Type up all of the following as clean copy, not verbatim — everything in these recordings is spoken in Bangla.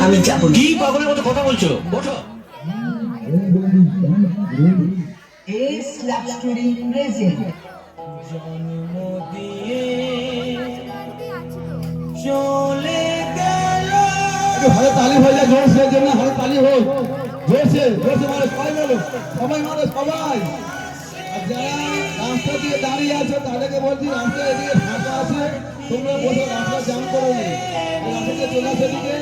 আমি যাবো না। কি পাগলের মতো কথা বলছো? ওঠো। এই স্ল্যাপ স্টোরি প্রেজেন্ট জন্ম দিয়ে চলে গেল। একটু হাতে তালি হয়ে যায়, জোরসে জন্য হাতে তালি হোক, জোরসে জোরসে মারো, সবাই মারো, সবাই মারো, সবাই। আর যারা রাস্তা দিয়ে দাঁড়িয়ে আছে তাদেরকে বলছি রাস্তা এদিকে ফাঁকা আছে, তোমরা বসে রাস্তা জাম করো নি, রাস্তা দিয়ে চলে আসে এদিকে,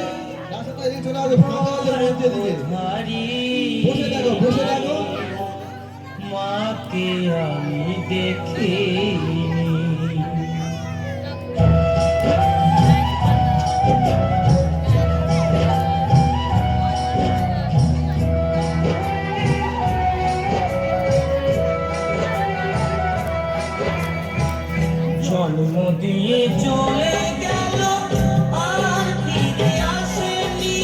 রাস্তাটা এদিকে চলে আসে, ফাঁকা আছে মধ্যে দিকে, বসে দেখো, বসে দেখো। মাকে আমি দেখিনি, জন্ম দিয়ে চলে গেল, আর ফিরে আসেনি,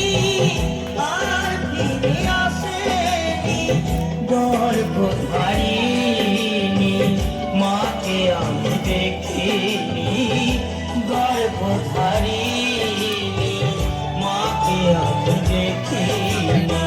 আর ফিরে আসেনি। গর্ভধারিণী মাকে আমি দেখিনি, গর্ভধারিণী মাকে আমি দেখিনি।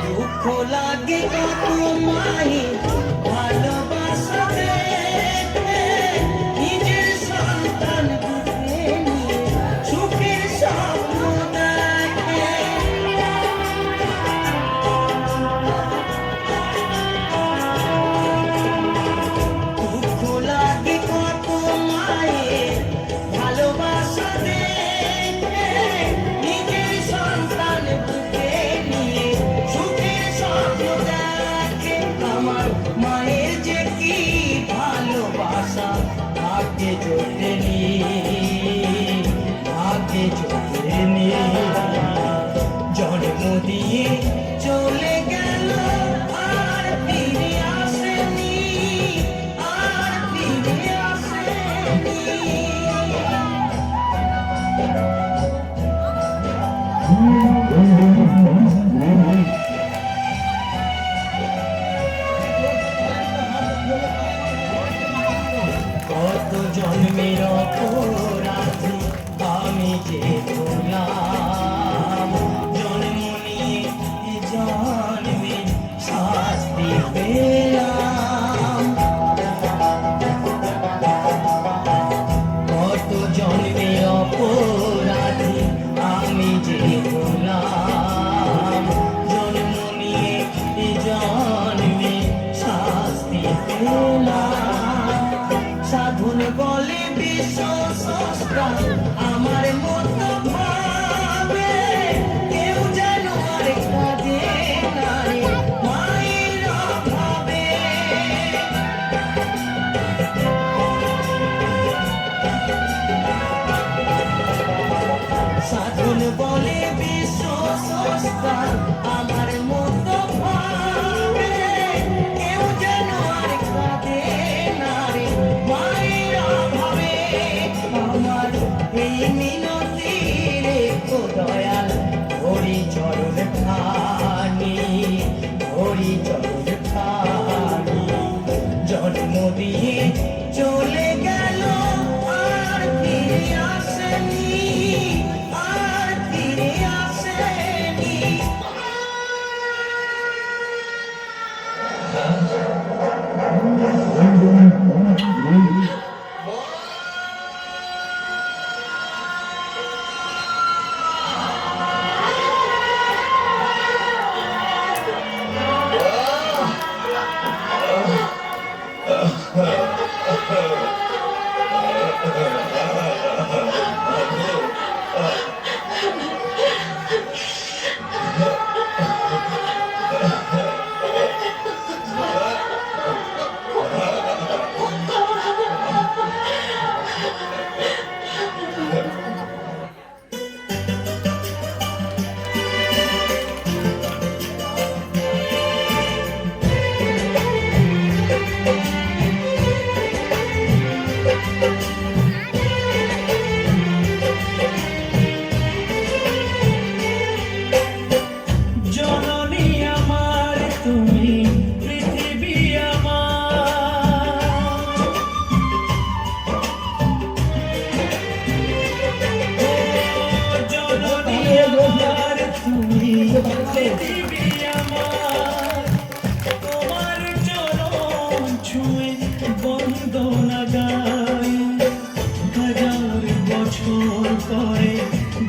দুঃখ লাগে কত মায়ের ভালোবাসা দেখে, নিজের সন্তান বুকে নিয়ে সুখের স্বপ্ন দেখে। দুঃখ লাগে কত মায়ের ভালোবাসা দেখে, নিজের সন্তান বুকে নিয়ে সুখের স্বপ্ন দেখে। আমার মায়ের যে কি ভালোবাসা আগে জোটেনি, আগে জোটেনি। জন্ম দিয়ে চলে গেল, আর ফিরে আসেনি, আর ফিরে আসেনি। কত জন্মের অপরাধ আমি যে করলাম, জন্ম নিয়ে জন্মে শাস্তি পেলাম। কত জন্মের অপরাধ আমি যে করলাম, জন্ম নিয়ে জন্মে শাস্তি পেলাম। সাধন বলে বিশ্ব স্রষ্টা আমার মতো ভাবে, কেউ যেন আর কাঁদে না রে মায়ের অভাবে। সাধন বলে বিশ্ব স্রষ্টা আমার মতো ভাবে, কেউ যেন আর কাঁদে না রে মায়ের অভাবে। আমার এই মিনতি রেখো দয়াল, হরি চরণ খানি, হরি চরণ খানি। জন্ম দিয়ে চলে গেল, আর ফিরে আসেনি, আর ফিরে আসেনি। পৃথিবী আমার তোমার চরণ ছুঁয়ে বন্দনা গাই হাজার বছর পরে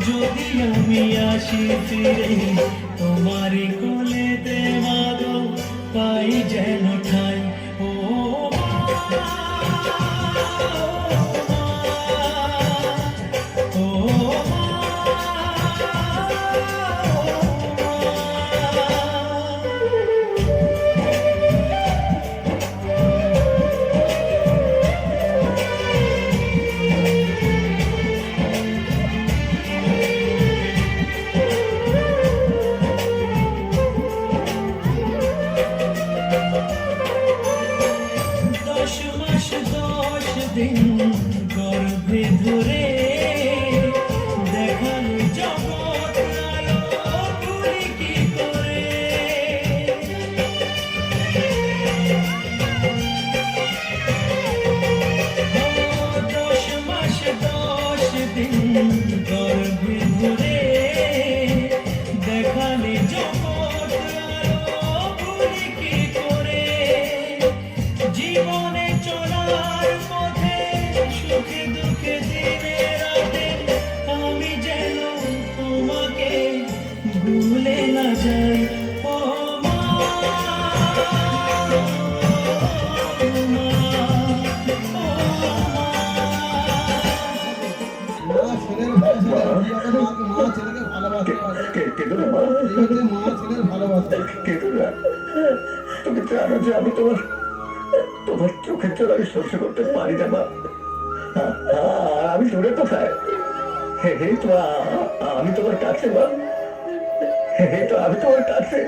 যদি আমি আসি ফিরে তোমারই কোলেতে মাগো পাই যেন ঠাই ও দিন গর্ভে ধরে দেখাল জগৎ আলো ভুলি কি করে দশ মাস 10 দিন গর্ভে ধরে দেখালে জগৎ আলো ভুলি কি করে জীবনে চলার পথে সুখে দুঃখে দিনে রাতে আমি যেন তোমাকে ভুলে না যাই ও মা মা ছেলের ভালোবাসা, মা ছেলেকে ভালোবাসে। এই হচ্ছে মা ছেলের ভালোবাসা। তুমি জানো যে আমি তোমার তোমার চোখের জল আমি সহ্য করতে পারি না মা। আমি দূরে কোথায়? এই তো আমি তোমার কাছে মা। এই তো আমি তোমার কাছে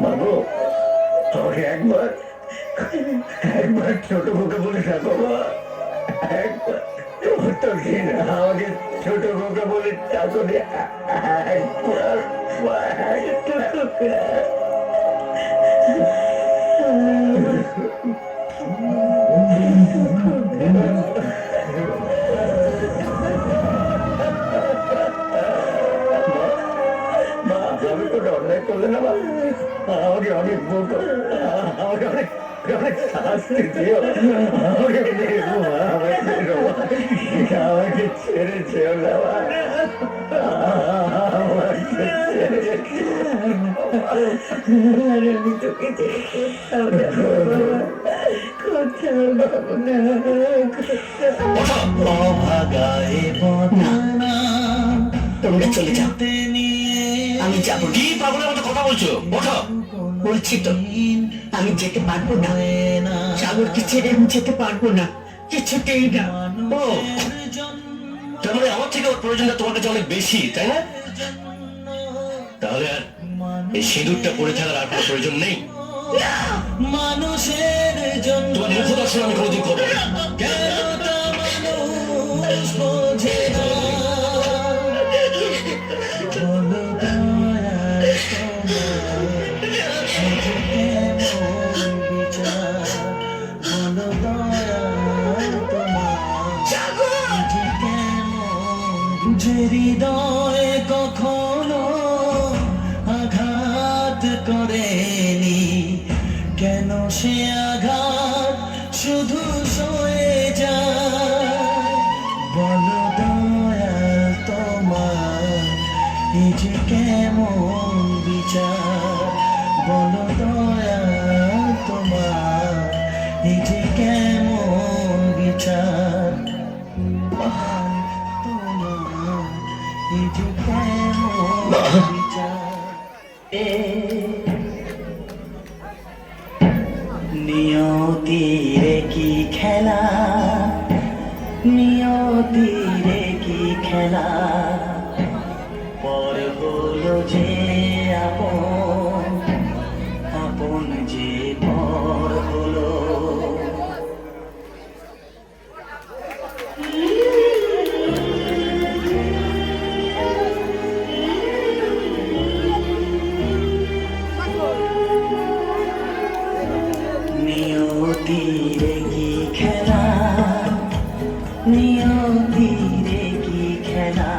মা গো। আমাকে একবার একবার ছোট মুখে বলে থাকো মা। একবার তোমার তো ঘৃণা আমাকে ছোট মুখে বলে থাকো একবার মা, একবার। মা আমি কোনো অন্যায় করলে না মা। আমাকে অনেক বলতো, আমাকে অনেক অনেক শাস্তি দিও। আমাকে মেরো মা, আমাকে মেরো মা। আমাকে ছেড়ে যেও না মা। আমাকে ছেড়ে আমি তোকে কোথাও যাবো না। অভাগায় বদনা তোমরা চলে যাও, আমি যাবো কি পাগলের মতো কথা বলছো? ওঠো। বলছি তো আমি যেতে পারবো না সাগরকে ছেড়ে আমি যেতে পারবো না কিছুতেই না ও তার মানে আমার থেকে ওর প্রয়োজনটা তোমার কাছে অনেক বেশি, তাই না? তাহলে আর এই সিঁদুরটা পরে থাকার আর কোনো প্রয়োজন নেই। মানুষের জন্য তোমার মুখ দর্শন আমি কোনোদিন করবো না। কেন তা মানুষ বোঝে না বলো দয়ার যে হৃদয়ে কখনো আঘাত করেনি কেন সে আঘাত শুধু সয়ে যায় বলো দয়া তোমার এই যে কেমন বিচার বলো দয়া তোমার এই যে কেমন বিচার নিয়তিরে কি খেলা নিয়তিরে কি খেলা পর হলো যে আপন আপন যে পর হলো নিয়তিরে কি খেলা নিয়তিরে কি খেলা